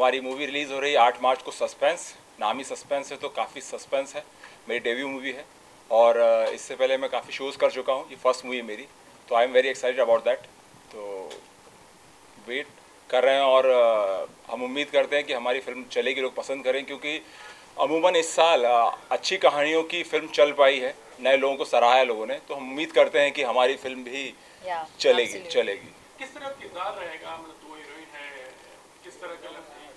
हमारी movie release हो रही है 8 मार्च को। सस्पेंस, नाम ही सस्पेंस है तो काफ़ी सस्पेंस है। मेरी डेब्यू मूवी है और इससे पहले मैं काफ़ी शोज़ कर चुका हूँ, ये फर्स्ट मूवी है मेरी, तो आई am very excited about that. तो वेट कर रहे हैं और हम उम्मीद करते हैं कि हमारी फिल्म चलेगी, लोग पसंद करें, क्योंकि अमूमन इस साल अच्छी कहानियों की फिल्म चल पाई है, नए लोगों को सराहा है लोगों ने, तो हम उम्मीद करते हैं कि हमारी फिल्म भी चलेगी। किस तरह का किरदार रहेगा, मतलब दो हीरोइन है, किस तरह का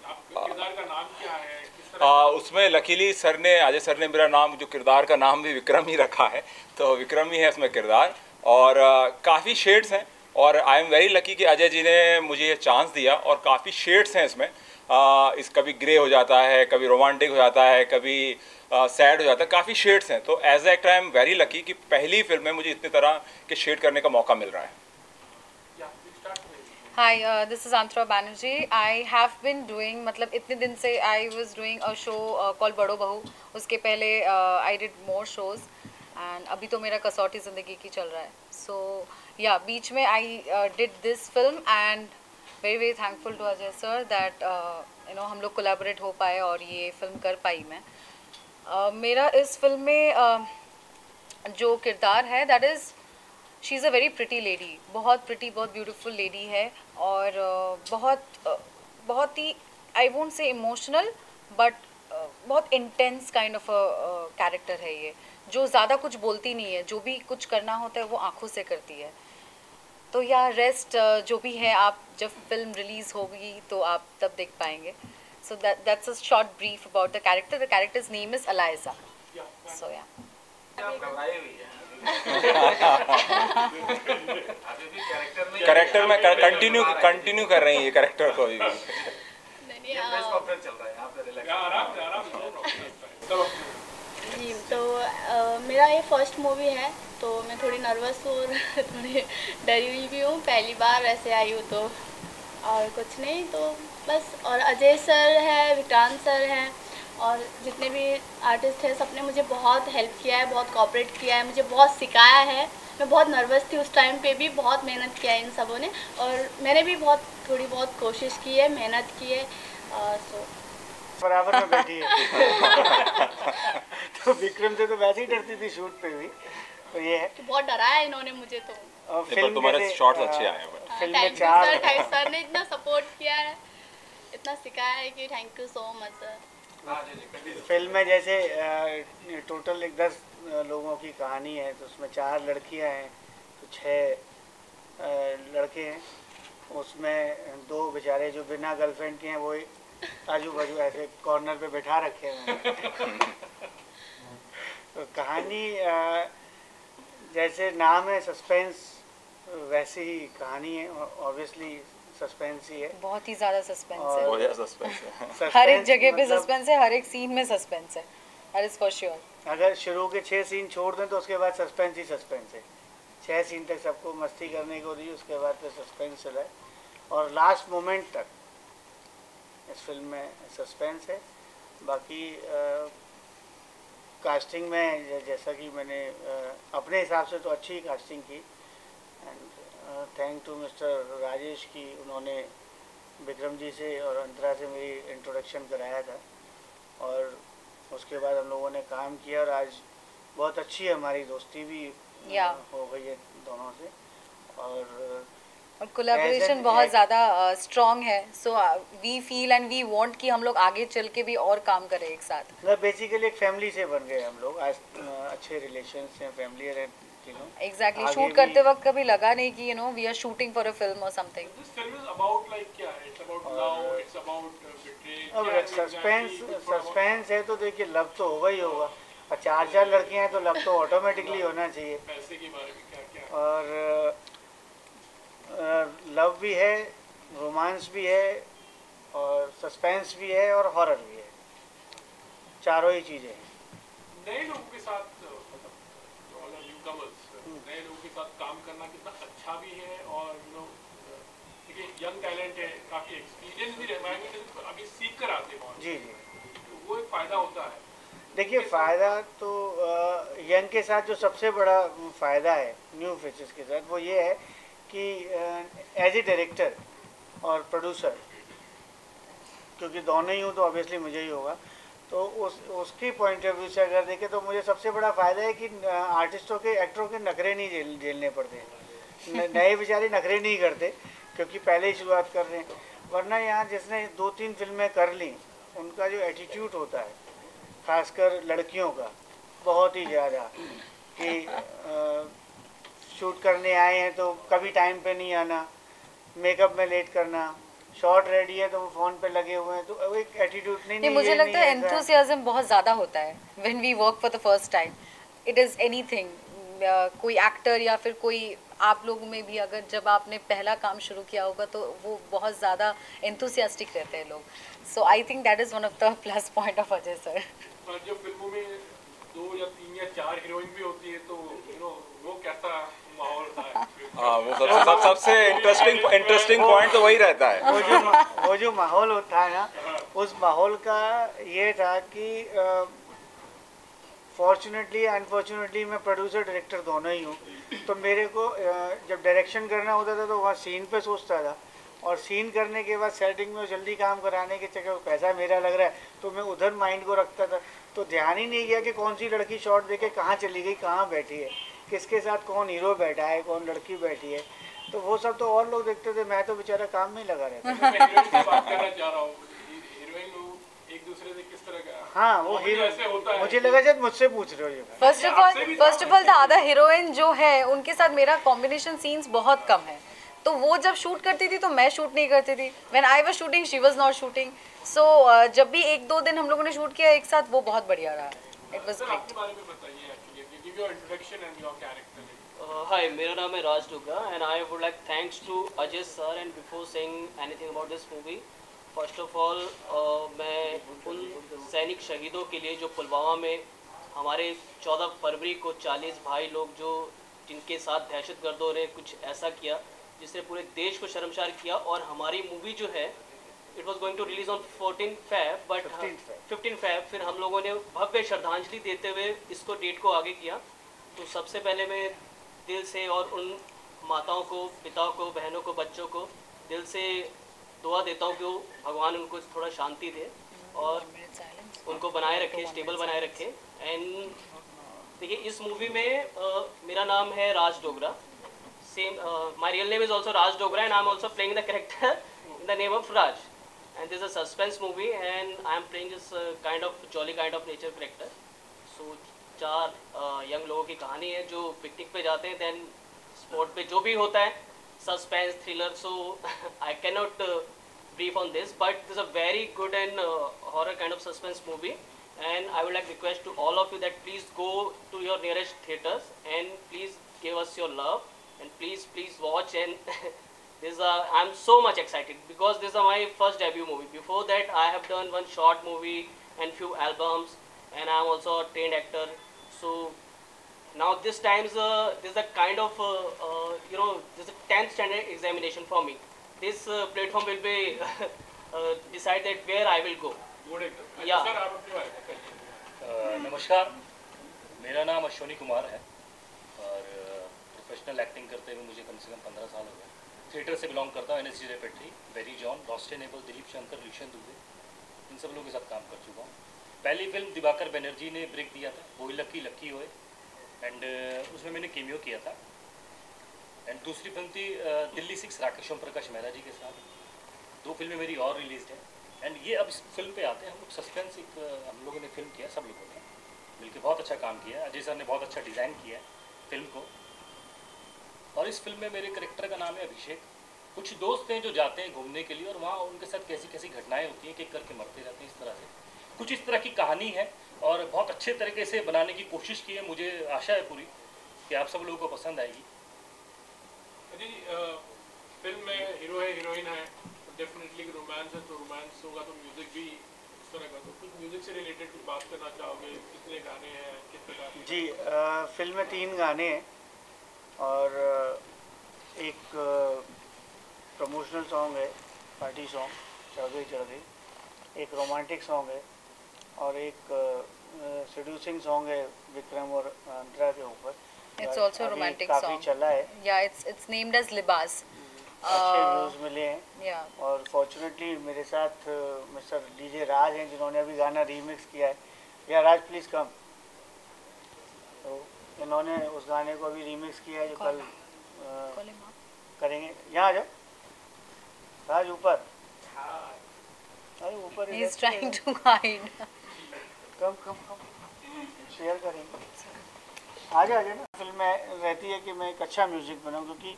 आपका किरदार का नाम क्या है, किस तरह उसमें लकीली सर ने, अजय सर ने मेरा नाम, जो किरदार का नाम भी विक्रम ही रखा है, तो विक्रम ही है उसमें किरदार। और काफ़ी शेड्स हैं और आई एम वेरी लकी कि अजय जी ने मुझे ये चांस दिया, और काफ़ी शेड्स हैं इसमें। इस कभी ग्रे हो जाता है, कभी रोमांटिक हो जाता है, कभी सैड हो जाता है, काफ़ी शेड्स हैं। तो as actor I am very lucky कि पहली फिल्म में मुझे इतने तरह के शेड करने का मौका मिल रहा है। Hi, this is Antara Banerjee. I have been doing, मतलब इतने दिन से I was doing a show called बड़ो बहू. उसके पहले I did more shows and अभी तो मेरा कसौटी ज़िंदगी की चल रहा है. So yeah, बीच में I did this film and very thankful to Ajay sir that हम लोग collaborate हो पाए और ये फिल्म कर पाई मैं. मेरा इस फिल्म में जो किरदार है that is she is a very pretty lady, बहुत प्रिटी, बहुत ब्यूटीफुल लेडी है और बहुत ही I won't say emotional but बहुत इंटेंस काइंड ऑफ कैरेक्टर है ये, जो ज़्यादा कुछ बोलती नहीं है, जो भी कुछ करना होता है वो आंखों से करती है। तो या रेस्ट जो भी है आप जब फिल्म रिलीज़ होगी तो आप तब देख पाएंगे। So that's a short brief about the characters name is Aliza. So या कैरेक्टर में कंटिन्यू कर रही है कैरेक्टर को अभी जी। तो मेरा ये फर्स्ट मूवी है तो मैं थोड़ी नर्वस हूँ और थोड़ी डरी हुई भी हूँ, पहली बार ऐसे आई हूँ तो, और कुछ नहीं तो बस। और अजय सर है, विक्रांत सर हैं और जितने भी आर्टिस्ट हैं सबने मुझे बहुत हेल्प किया है, बहुत कोऑपरेट किया है, मुझे बहुत सिखाया है। मैं बहुत नर्वस थी उस टाइम पे भी, बहुत मेहनत किया है इन सबों ने और मैंने भी थोड़ी बहुत कोशिश की है, मेहनत की है। सो बराबर में बैठी है तो विक्रम से तो वैसे ही डरती थी शूट पे भी, तो ये है तो बहुत डराया इन्होंने मुझे तो। फिल्म तुम्हारे शॉट्स अच्छे आए हैं। फिल्म में चार सर ने इतना सपोर्ट किया है, इतना सिखाया है कि thank you so much sir. Film में जैसे टोटल 10 लोगों की कहानी है तो उसमें 4 लड़कियां हैं तो 6 लड़के हैं। उसमें 2 बेचारे जो बिना गर्लफ्रेंड के हैं वो आजू बाजू ऐसे कॉर्नर पे बैठा रखे हैं तो कहानी जैसे नाम है सस्पेंस, वैसे ही कहानी है, ऑब्वियसली सस्पेंस ही है, बहुत ही ज़्यादा सस्पेंस है, बहुत ज़्यादा सस्पेंस है। हर एक जगह पे सस्पेंस है, हर एक सीन में सस्पेंस है, दैट इज़ फॉर श्योर। अगर शुरू के 6 सीन छोड़ दें तो उसके बाद सस्पेंस ही सस्पेंस है। 6 सीन तक सबको मस्ती करने को दी, उसके बाद तो सस्पेंस चला है और लास्ट मोमेंट तक इस फिल्म में सस्पेंस है। बाकी कास्टिंग में जैसा कि मैंने अपने हिसाब से तो अच्छी कास्टिंग की and thank to mister Rajesh की उन्होंने विक्रम जी से और अंतरा से मेरी इंट्रोडक्शन कराया था और उसके बाद हम लोगों ने काम किया और आज बहुत अच्छी हमारी दोस्ती भी हो गई है दोनों से और कोलैबोरेशन बहुत ज़्यादा स्ट्रॉन्ग है। So we feel and we want कि हम लोग आगे चल के भी और काम करें एक साथ। मतलब बेसिकली एक फैमिली से बन गए हम लोग, आज अच्छे रिलेशंस हैं, फैमिली है एग्जैक्टली। शूट करते वक्त कभी लगा नहीं कि we are shooting for a film और something. This film is about like क्या है? It's about love, it's about betrayal. अब सस्पेंस है तो देखिए लव तो होगा ही होगा और 4 लड़कियां हैं तो लव तो ऑटोमेटिकली होना चाहिए। पैसे के बारे में क्या और लव भी है, रोमांस भी है और सस्पेंस भी है और हॉरर भी है, चारों ही चीज़ें हैं। नए लोगों के साथ नए लोगों के साथ काम करना कितना अच्छा भी है और देखिए यंग टैलेंट है, काफ़ी एक्सपीरियंस भी रहता है, अभी सीख कर आते हैं। जी तो वो एक फ़ायदा होता है। देखिए फ़ायदा तो यंग के साथ जो सबसे बड़ा फ़ायदा है न्यू फेसेस के साथ वो ये है कि एज ए डायरेक्टर और प्रोड्यूसर क्योंकि दोनों ही हूँ तो ऑब्वियसली मुझे ही होगा। तो उसकी पॉइंट ऑफ व्यू से अगर देखें तो मुझे सबसे बड़ा फ़ायदा है कि आर्टिस्टों के, एक्टरों के नखरे नहीं झेलने पड़ते, नए बेचारे नखरे नहीं करते क्योंकि पहले ही शुरुआत कर रहे हैं। वरना यहाँ जिसने 2-3 फिल्में कर ली, उनका जो एटीट्यूड होता है खासकर लड़कियों का बहुत ही ज़्यादा, कि शूट करने आए हैं तो कभी टाइम पे नहीं आना, मेकअप में लेट करना, शॉर्ट रेडी है तो वो फ़ोन पे लगे हुए हैं, तो वो एक एटीट्यूड नहीं मुझे लगता है एंथुसियाज्म बहुत ज़्यादा होता है when we work for the first time. It is anything, कोई एक्टर या फिर कोई आप लोगों में भी अगर जब आपने पहला काम शुरू किया होगा तो वो बहुत ज़्यादा एंथुसियास्टिक रहते हैं लोग। So I think that is one of the plus point of Ajay sir. और जब फिल्मों में 2 या 3 या 4 हीरोइन भी होती है तो वो कैसा माहौल था? हाँ, वो सबसे इंटरेस्टिंग पॉइंट तो वही रहता है। वो जो माहौल होता है ना, उस माहौल का ये था कि फॉर्चुनेटली अनफॉर्चुनेटली मैं प्रोड्यूसर डायरेक्टर दोनों ही हूँ, तो मेरे को जब डायरेक्शन करना होता था तो वहाँ सीन पे सोचता था, और सीन करने के बाद सेटिंग में जल्दी काम कराने के चक्कर में पैसा मेरा लग रहा है तो मैं उधर माइंड को रखता था। तो ध्यान ही नहीं गया कि कौन सी लड़की शॉट देके कहाँ चली गई, कहाँ बैठी है, किसके साथ कौन हीरो बैठा है, कौन लड़की बैठी है, तो वो सब तो और लोग देखते थे, मैं तो बेचारा काम में ही लगा रहता था। मैं हीरोइन की बात करना चाह रहा हूँ, हीरोइन एक दूसरे से किस तरह का? हाँ, वो हीरो ऐसे होता है। मुझे लगा शायद मुझसे पूछ रहे हो ये। First of all the other heroine जो है उनके साथ मेरा कॉम्बिनेशन सीन्स बहुत कम है, तो वो जब शूट करती थी तो मैं शूट नहीं करती थी। When I was shooting she was not shooting. So जब भी 1-2 दिन हम लोगों ने शूट किया एक साथ, वो बहुत बढ़िया रहा। It was great. आपके बारे में बताइए actually, give your introduction and your character. Hi, मेरा नाम है Raj Dogra and I would like thanks to Ajay sir, and before saying anything about this movie, first of all मैं उन सैनिक शहीदों के लिए जो पुलवामा में हमारे 14 फरवरी को 40 भाई लोग जो जिनके साथ दहशतगर्दों ने कुछ ऐसा किया जिसने पूरे देश को शर्मसार किया, और हमारी मूवी जो है it was going to release on 14 Feb but 15 Feb फिर हम लोगों ने भव्य श्रद्धांजलि देते हुए इसको डेट को आगे किया। तो सबसे पहले मैं दिल से और उन माताओं को, पिताओं को, बहनों को, बच्चों को दिल से दुआ देता हूँ कि भगवान उनको थोड़ा शांति दे और उनको बनाए रखे, स्टेबल बनाए रखे। एंड देखिए इस मूवी में मेरा नाम है Raj Dogra, same my real name is also Raj Dogra and I am also playing the character in the name of Raj, and this is a suspense movie and I am playing this kind of jolly kind of nature character. So 4 young लोगों की कहानी है जो picnic पे जाते हैं, then spot पे जो भी होता है suspense thriller, so I can not brief on this, but this is a very good and horror kind of suspense movie, and I would like to request to all of you that please go to your nearest theaters and please give us your love and please watch. And this I'm so much excited because this is my first debut movie. Before that I have done one short movie and few albums, and I am also a trained actor. So now this times this is a kind of this is a 10th standard examination for me. This platform will be decide that where I will go. Yeah. नमस्कार, मेरा नाम अश्वनी कुमार है और professional acting करते हुए मुझे कम से कम 15 साल हो गए। थिएटर से बिलोंग करता हूँ, NSG repertory, Barry John, Roysten Abel, Dilip Shankar, Rishan Dubey, इन सब लोगों के साथ काम कर चुका हूँ। पहली फिल्म दिवाकर बनर्जी ने ब्रेक दिया था, वो लक्की लक्की होए, एंड उसमें मैंने केमियो किया था। एंड दूसरी फिल्म थी दिल्ली 6 राकेश ओम प्रकाश मेहरा जी के साथ। 2 फिल्में मेरी और रिलीज है। एंड ये अब इस फिल्म पे आते हैं हम लोग। सस्पेंस एक हम लोगों ने फिल्म किया, सब लोगों ने मिलकर बहुत अच्छा काम किया। अजय सर ने बहुत अच्छा डिज़ाइन किया है फिल्म को। और इस फिल्म में मेरे करेक्टर का नाम है अभिषेक। कुछ दोस्त हैं जो जाते हैं घूमने के लिए और वहाँ उनके साथ कैसी कैसी घटनाएँ होती हैं कि करके मरते जाते हैं। इस तरह से कुछ इस तरह की कहानी है और बहुत अच्छे तरीके से बनाने की कोशिश की है। मुझे आशा है पूरी कि आप सब लोगों को पसंद आएगी। जी फिल्म में हीरो है, हीरोइन है, तो डेफिनेटली रोमांस है, तो रोमांस होगा तो म्यूजिक भी इस तरह का। तो कुछ म्यूजिक से रिलेटेड कुछ बात करना चाहोगे? कितने गाने हैं, किस प्रकार? जी फिल्म में 3 गाने हैं और एक प्रमोशनल सॉन्ग है, पार्टी सॉन्ग चढ़ गई, एक रोमांटिक सॉन्ग है और एक सेड्यूसिंग सॉन्ग है विक्रम और अंतरा के ऊपर। It's also a romantic काफी song. चला है। Yeah, it's named as Libas. अच्छे व्यूज़ मिले हैं। Yeah. और फॉर्चुनेटली मेरे साथ मिस्टर डीजे राज हैं जिन्होंने अभी गाना रीमिक्स किया है। या राज प्लीज़ कम। तो इन्होंने उस गाने को अभी रीमिक्स किया है जो कल करेंगे। यहाँ आ जाओ राज, ऊपर। अरे ऊपर He's trying to hide. Come come come share करेंगे। आजा आजा ना। फिल्म में रहती है कि मैं एक अच्छा म्यूज़िक बनाऊं, क्योंकि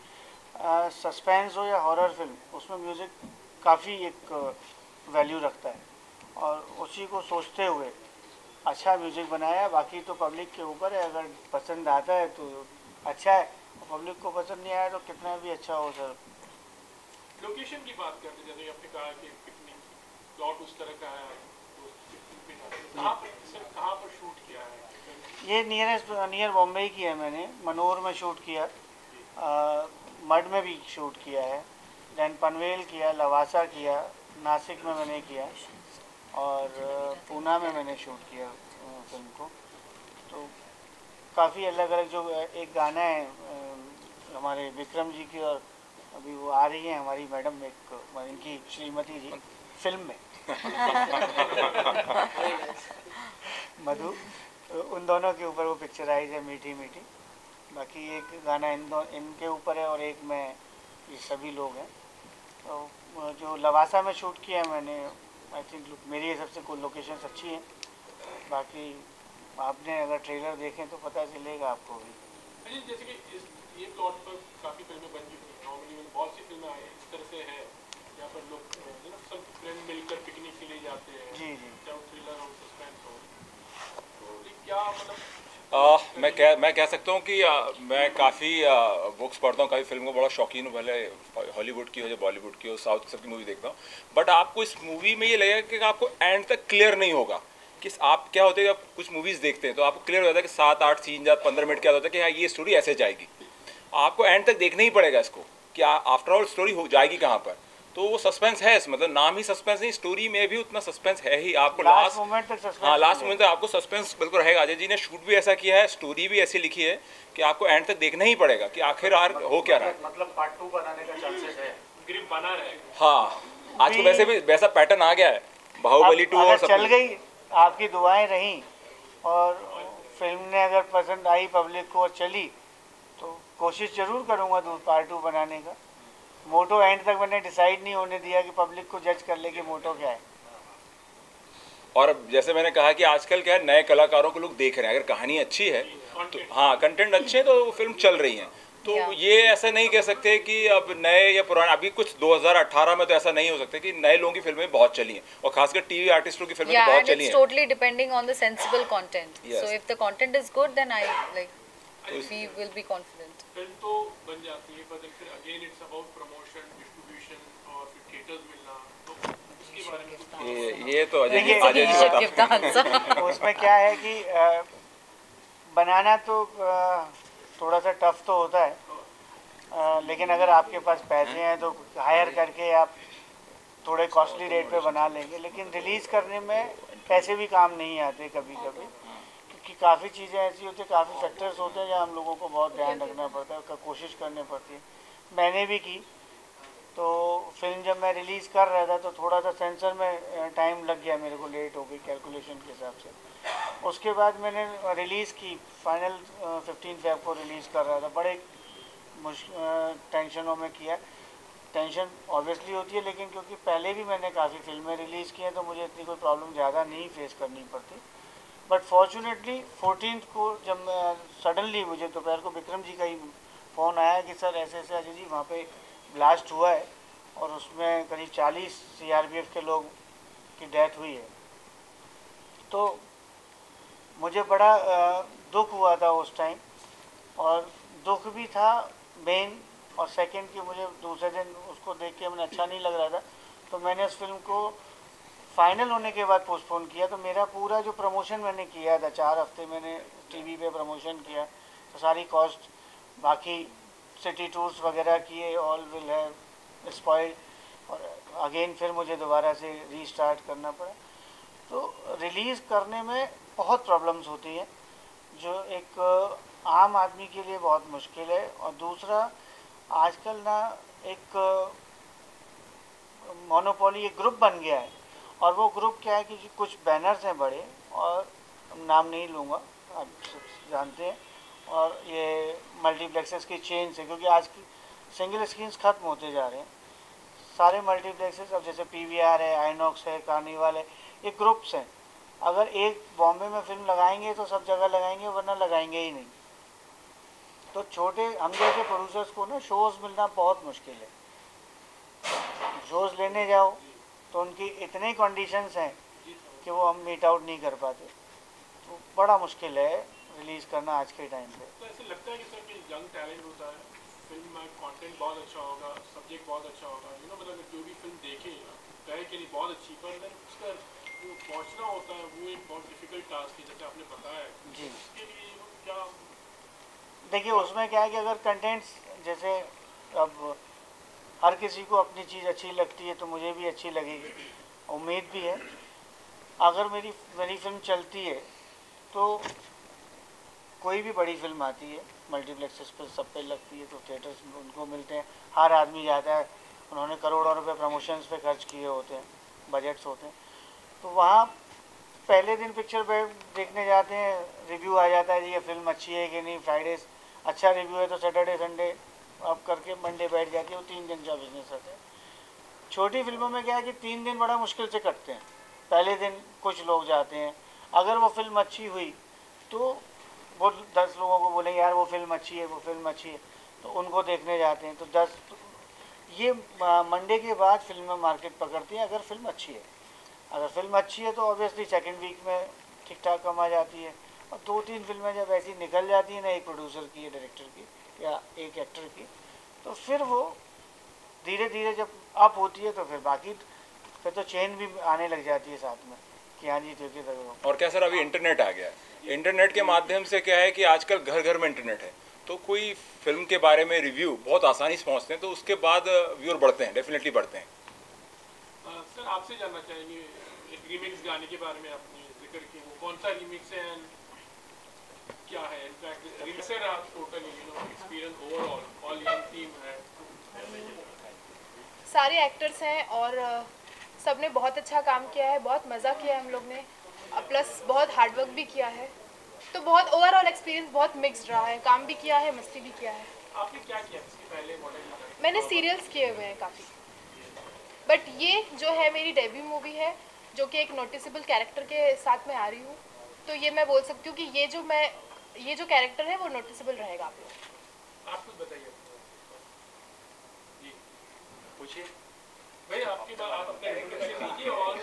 सस्पेंस हो या हॉरर फिल्म, उसमें म्यूज़िक काफ़ी एक वैल्यू रखता है, और उसी को सोचते हुए अच्छा म्यूज़िक बनाया। बाकी तो पब्लिक के ऊपर है, अगर पसंद आता है तो अच्छा है, पब्लिक को पसंद नहीं आया तो कितना भी अच्छा हो सर। लोकेशन की बात करते जैसे आपने कहा कि पिकनिक प्लॉट उस तरह का है, तो कहाँ पर शूट किया है? ये नियर बॉम्बे की है। मैंने मनोर में शूट किया, मड में भी शूट किया है, दैन पनवेल किया, लवासा किया, नासिक में मैंने किया, और पूना में मैंने शूट किया फिल्म को। तो काफ़ी अलग अलग जो एक गाना है हमारे विक्रम जी की, और अभी वो आ रही है हमारी मैडम, एक इनकी श्रीमती जी फिल्म में मधु, उन दोनों के ऊपर वो पिक्चराइज है, मीठी मीठी। बाकी एक गाना इनके ऊपर है, और एक में ये सभी लोग हैं। तो जो लवासा में शूट किया है मैंने, आई थिंक मेरी हिसाब से कोई लोकेशंस अच्छी हैं। बाकी आपने अगर ट्रेलर देखें तो पता चलेगा आपको भी। अजी जैसे कि ये प्लॉट पर काफ़ी फिल्में बन चुकी हैं, नॉर्मली बहुत सी फिल्में आई इस तरह से है जहाँ पर लोग सब फ्रेंड मिलकर पिकनिक के लिए जाते हैं। जी जी। चाहे थ्रिलर हो, सस्पेंस हो, तो ये क्या मतलब मैं कह सकता हूँ कि मैं काफ़ी बुक्स पढ़ता हूँ, काफ़ी फिल्म को बड़ा शौकीन हूँ, भले हॉलीवुड की हो या बॉलीवुड की हो, साउथ की सबकी मूवी देखता हूँ। बट आपको इस मूवी में ये लगेगा कि आपको एंड तक क्लियर नहीं होगा कि आप क्या होते हैं। आप कुछ मूवीज़ देखते हैं तो आपको क्लियर हो जाता है कि 7-8 सीन या 15 मिनट क्या होता है कि हाँ ये स्टोरी ऐसे जाएगी। आपको एंड तक देखना ही पड़ेगा इसको कि आफ्टर ऑल स्टोरी हो जाएगी कहाँ पर। तो वो सस्पेंस है, मतलब नाम ही सस्पेंस नहीं, स्टोरी में भी उतना सस्पेंस है ही। आपको लास्ट मोमेंट तक सस्पेंस, हाँ लास्ट मोमेंट तक आपको सस्पेंस बिल्कुल रहेगा। अजय जी ने शूट भी ऐसा किया है, स्टोरी भी ऐसी लिखी है कि आपको एंड तक देखना ही पड़ेगा कि आखिर हो क्या रहा है। मतलब पार्ट 2 बनाने का चांसेस है, ग्रिप बना रहेगा। हाँ आज को वैसे भी वैसा पैटर्न आ गया है, बाहुबली 2 और सब चल गई, आपकी दुआएं रहीं और फिल्म ने अगर पसंद आई पब्लिक को और चली, तो कोशिश जरूर करूँगा पार्ट 2 बनाने का। मोटो एंड तक मैंने डिसाइड नहीं होने दिया कि पब्लिक को जज कर ले कि मोटो क्या है। और जैसे मैंने कहा कि आजकल क्या है, नए कलाकारों को लोग देख रहे हैं। अगर कहानी अच्छी है तो हाँ, कंटेंट अच्छे हैं तो फिल्म चल रही है। तो ये ऐसा नहीं कह सकते कि अब नए या पुराने, अभी कुछ 2018 में तो ऐसा नहीं हो सकता कि नए लोगों की फिल्में बहुत चली हैं, और खासकर टीवी आर्टिस्टों की फिल्में तो बहुत चली हैं। Totally depending on the sensible content. So if the content is good, then we will be confident. Film तो बन जाती है, पर फिर again it's about promotion, distribution और फिर थिएटर्स मिलना, तो उसके बारे में ये तो अजय जी बता। उसमें क्या है कि बनाना तो थोड़ा सा टफ तो होता है, लेकिन अगर आपके पास पैसे हैं तो हायर करके आप थोड़े कॉस्टली रेट पे बना लेंगे। लेकिन रिलीज़ करने में पैसे भी काम नहीं आते कभी कभी, क्योंकि काफ़ी चीज़ें ऐसी होती हैं, काफ़ी फैक्टर्स होते हैं जहाँ हम लोगों को बहुत ध्यान रखना पड़ता है, कोशिश करनी पड़ती है। मैंने भी की। तो फिल्म जब मैं रिलीज़ कर रहा था तो थोड़ा सा सेंसर में टाइम लग गया, मेरे को लेट हो गई कैलकुलेशन के हिसाब से। उसके बाद मैंने रिलीज़ की, फाइनल 15 फेब को रिलीज़ कर रहा था। बड़े टेंशनों में किया। टेंशन ऑब्वियसली होती है, लेकिन क्योंकि पहले भी मैंने काफ़ी फिल्में रिलीज़ की हैं तो मुझे इतनी कोई प्रॉब्लम ज़्यादा नहीं फेस करनी पड़ती। बट फॉर्चुनेटली 14 को जब सडनली मुझे दोपहर को विक्रम जी का ही फ़ोन आया कि सर ऐसे ऐसे अजय जी वहाँ पे ब्लास्ट हुआ है और उसमें करीब 40 CRPF के लोग की डेथ हुई है। तो मुझे बड़ा दुख हुआ था उस टाइम, और दुख भी था मेन, और सेकंड कि मुझे दूसरे दिन उसको देख के मैंने अच्छा नहीं लग रहा था, तो मैंने उस फिल्म को फाइनल होने के बाद पोस्टपोन किया। तो मेरा पूरा जो प्रमोशन मैंने किया था, 4 हफ्ते मैंने टीवी पे प्रमोशन किया, तो सारी कॉस्ट, बाकी सिटी टूर्स वगैरह किए, ऑल विल हैव स्पॉइल्ड, और अगेन फिर मुझे दोबारा से रीस्टार्ट करना पड़ा। तो रिलीज़ करने में बहुत प्रॉब्लम्स होती हैं, जो एक आम आदमी के लिए बहुत मुश्किल है। और दूसरा, आजकल ना एक मोनोपोली एक ग्रुप बन गया है, और वो ग्रुप क्या है कि कुछ बैनर्स हैं बड़े, और नाम नहीं लूँगा, आप सब जानते हैं, और ये मल्टीप्लेक्सेस की चेन से, क्योंकि आज की सिंगल स्क्रीन्स ख़त्म होते जा रहे हैं। सारे मल्टीप्लेक्सेस अब जैसे पीवीआर है, आइनॉक्स है, कार्निवाल है, ये ग्रुप्स हैं। अगर एक बॉम्बे में फिल्म लगाएंगे तो सब जगह लगाएंगे, वरना लगाएंगे ही नहीं। तो छोटे हम जैसे प्रोड्यूसर्स को ना शोज़ मिलना बहुत मुश्किल है। शोज़ लेने जाओ तो उनकी इतनी कंडीशंस हैं कि वो हम मीट आउट नहीं कर पाते, तो बड़ा मुश्किल है रिलीज़ करना आज के टाइम पे। तो ऐसे लगता है कि सर कि यंग टैलेंट होता है, फिल्म में कंटेंट बहुत अच्छा होगा, सब्जेक्ट बहुत अच्छा होगा, मतलब जो भी फिल्म देखे कहे कि नहीं बहुत अच्छी, पर देन उसका जो पहुंचना होता है वो एक बहुत डिफिकल्ट टास्क है, जैसे आपने बताया जी। उसके लिए क्या? देखिए उसमें क्या है कि अगर कंटेंट्स जैसे अब हर किसी को अपनी चीज़ अच्छी लगती है तो मुझे भी अच्छी लगेगी, उम्मीद भी है। अगर मेरी फिल्म चलती है तो कोई भी बड़ी फिल्म आती है मल्टीप्लेक्सेस पर सब पे लगती है, तो थिएटर्स में उनको मिलते हैं, हर आदमी जाता है, उन्होंने करोड़ों रुपए प्रमोशंस पे खर्च किए होते हैं, बजट्स होते हैं, तो वहाँ पहले दिन पिक्चर पे देखने जाते हैं, रिव्यू आ जाता है जी ये फिल्म अच्छी है कि नहीं, फ्राइडे अच्छा रिव्यू है तो सैटरडे संडे अब करके मंडे बैठ जाती है, वो 3 दिन का बिजनेस रहता है। छोटी फिल्मों में क्या है कि 3 दिन बड़ा मुश्किल से कटते हैं। पहले दिन कुछ लोग जाते हैं, अगर वो फिल्म अच्छी हुई तो वो 10 लोगों को बोलेंगे यार वो फिल्म अच्छी है, वो फिल्म अच्छी है, तो उनको देखने जाते हैं, तो 10 ये मंडे के बाद फिल्में मार्केट पकड़ती हैं अगर फिल्म अच्छी है। अगर फिल्म अच्छी है तो ऑब्वियसली सेकेंड वीक में ठीक ठाक कमा जाती है, और 2-3 फिल्में जब ऐसी निकल जाती हैं ना, एक प्रोड्यूसर की या डायरेक्टर की या एक एक्टर की, तो फिर वो धीरे धीरे जब अप होती है तो फिर तो चेन भी आने लग जाती है साथ में कि हाँ जी ठीक है। और क्या सर, अभी इंटरनेट आ गया है, इंटरनेट के माध्यम से क्या है कि आजकल घर घर में इंटरनेट है, तो कोई फिल्म के बारे में रिव्यू बहुत आसानी से पहुंचते हैं, तो उसके बाद व्यूअर बढ़ते हैं, डेफिनेटली बढ़ते हैं। सर आपसे जानना चाहेंगे एक रीमिक्स गाने के बारे में आपने जिक्र किया, वो कौन सा रीमिक्स है, क्या है इनफैक्ट रीमिक्स है totally experience overall, all young team है, सारे एक्टर्स हैं और सब ने बहुत अच्छा काम किया है, बहुत मज़ा किया है हम लोग ने, प्लस बहुत हार्डवर्क भी किया है, तो बहुत ओवरऑल एक्सपीरियंस बहुत मिक्स्ड रहा है, काम भी किया है, मस्ती भी किया है। आपने क्या किया इसके पहले मॉडल? मैंने सीरियल्स किए हुए हैं काफ़ी, बट ये जो है मेरी डेब्यू मूवी है जो कि एक नोटिसेबल कैरेक्टर के साथ मैं आ रही हूँ, तो ये मैं बोल सकती हूँ कि ये जो कैरेक्टर है वो नोटिसेबल रहेगा आप लोग। आप कुछ बताइए जी, पूछिए भाई आपकी बात, आप अपने इंट्रोडक्शन दीजिए और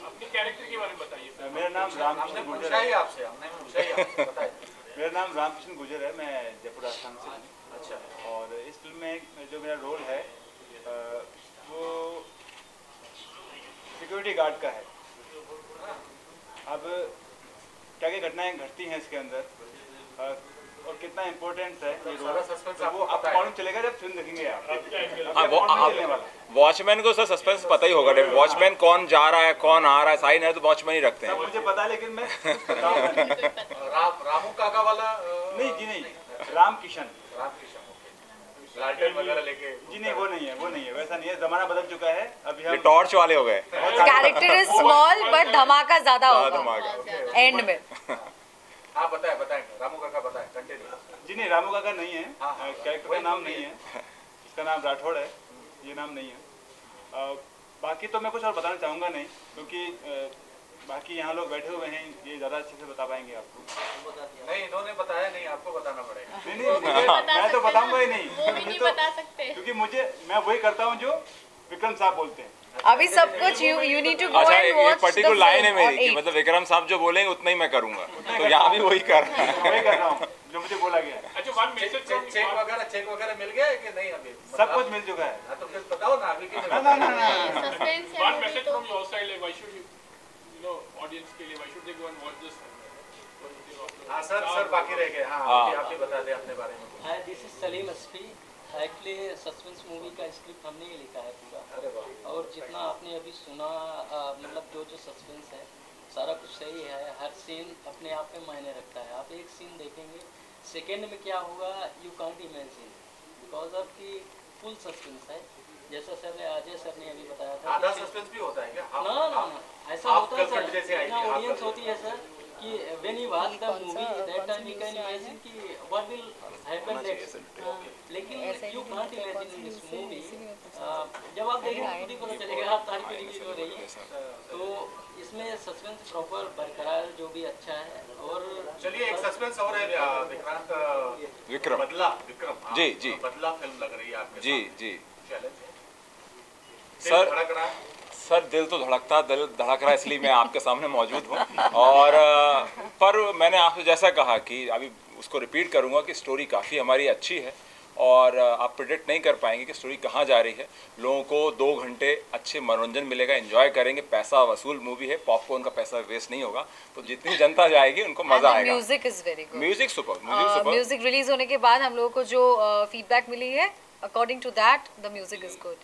अपने कैरेक्टर के बारे में बताइए। मेरा नाम रामकृष्ण गुजर है। आपसे हमने पूछा ही आपसे बताइए। मेरा नाम रामकृष्ण गुजर है, मैं जयपुर राजस्थान से हूँ। अच्छा। और इस फिल्म में जो मेरा रोल है वो सिक्योरिटी गार्ड का है। अब क्या क्या घटनाएं घटती हैं इसके अंदर और कितना इम्पोर्टेंट है ये रोल, तो वो आपको मालूम चलेगा जब फिल्म देखेंगे आप। वॉचमैन को सर सस्पेंस पता ही होगा, वॉचमैन कौन जा रहा है कौन आ रहा है, साइन है तो वॉचमैन ही रखते हैं। मुझे पता है लेकिन मैं रामू काका वाला नहीं जी, नहीं राम किशन लालटेन वगैरह लेके जी, नहीं वो नहीं है, वैसा नहीं है, जमाना बदल चुका है। अभी हम टॉर्च वाले हो गए। कैरेक्टर इज स्मॉल बट धमाका ज्यादा होगा एंड में। आप बताएं रामू काका बताएं, कंटिन्यू। जी नहीं, रामू काका नहीं है, कैरेक्टर का नाम नहीं है, इसका नाम राठौड़ है, ये नाम नहीं है। बाकी तो मैं कुछ और बताना चाहूँगा नहीं, क्योंकि बाकी यहाँ लोग बैठे हुए हैं, ये ज़्यादा अच्छे से बता पाएंगे आपको। नहीं, इन्होंने बताया नहीं, आपको बताना पड़ेगा। नहीं मैं तो बताऊँगा ही नहीं, वो भी नहीं बता सकते, क्योंकि मैं वही करता हूँ जो विक्रम साहब बोलते हैं। अभी सब कुछ यू नीड टू गो अच्छा, एंड वॉच एक पर्टिकुलर लाइन है मेरी कि मतलब विक्रम साहब जो बोलेंगे उतना ही मैं करूँगा, तो यहाँ भी वही कर रहा हूँ जो मुझे बोला गया। अच्छा, वन मैसेज चेक वगैरह मिल गया है कि नहीं? अभी सब कुछ मिल चुका है। तो फिर बताओ ना अभी। सस्पेंस है वन मूवी मैसेज तो। From your side, like why should you audience के लिए why should they go and watch this? हाँ सर बाकी रह गए। हाँ आप ही बता दें अपने बारे में। Hi, this is Salim Asfi. Actually suspense movie का स्क्रिप्ट हमने ही लिखा है पूरा। अरे वाह। और जितना आपने अभी सुना, मतलब जो सस्पेंस है सारा कुछ सही है, हर सीन अपने आप में मायने रखता है। आप एक सीन देखेंगे, सेकेंड में क्या होगा you can't imagine. Because of की फुल सस्पेंस है, जैसा सर ने अजय सर ने अभी बताया था। आधा सस्पेंस भी होता है क्या? ना ऐसा होता है सर, ऑडियंस होती है सर कि when you watch the movie that time you can imagine कि व्हाट विल हैपन नेक्स्ट, लेकिन you can't imagine in this movie. जब आप देखेंगे खुद ही पता चलेगा, आप तारीफ रिलीज हो रही है। तो इसमें सस्पेंस प्रॉपर बरकरार जो भी अच्छा है। और चलिए एक सस्पेंस और है विक्रांत विक्रम विक्रम हाँ, जी जी बदला फिल्म लग रही है आपके जी जी चैलेंज सर धड़क रहा है। सर दिल तो धड़कता, दिल धड़क रहा है, इसलिए मैं आपके सामने मौजूद हूँ। और पर मैंने आपसे जैसा कहा कि अभी उसको रिपीट करूँगा कि स्टोरी काफ़ी हमारी अच्छी है और आप प्रिडिक्ट नहीं कर पाएंगे कि स्टोरी कहाँ जा रही है। लोगों को 2 घंटे अच्छे मनोरंजन मिलेगा, एंजॉय करेंगे, पैसा वसूल मूवी है, पॉपकॉर्न का पैसा वेस्ट नहीं होगा। तो जितनी जनता जाएगी उनको मज़ा आएगा। Music is very good, music super, music release होने के बाद हम लोगों को जो फीडबैक मिली है, according to that the music is good.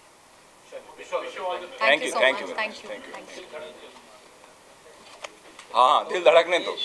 Thank you thank you, thank you. Thank you. हाँ दिल धड़कने दो।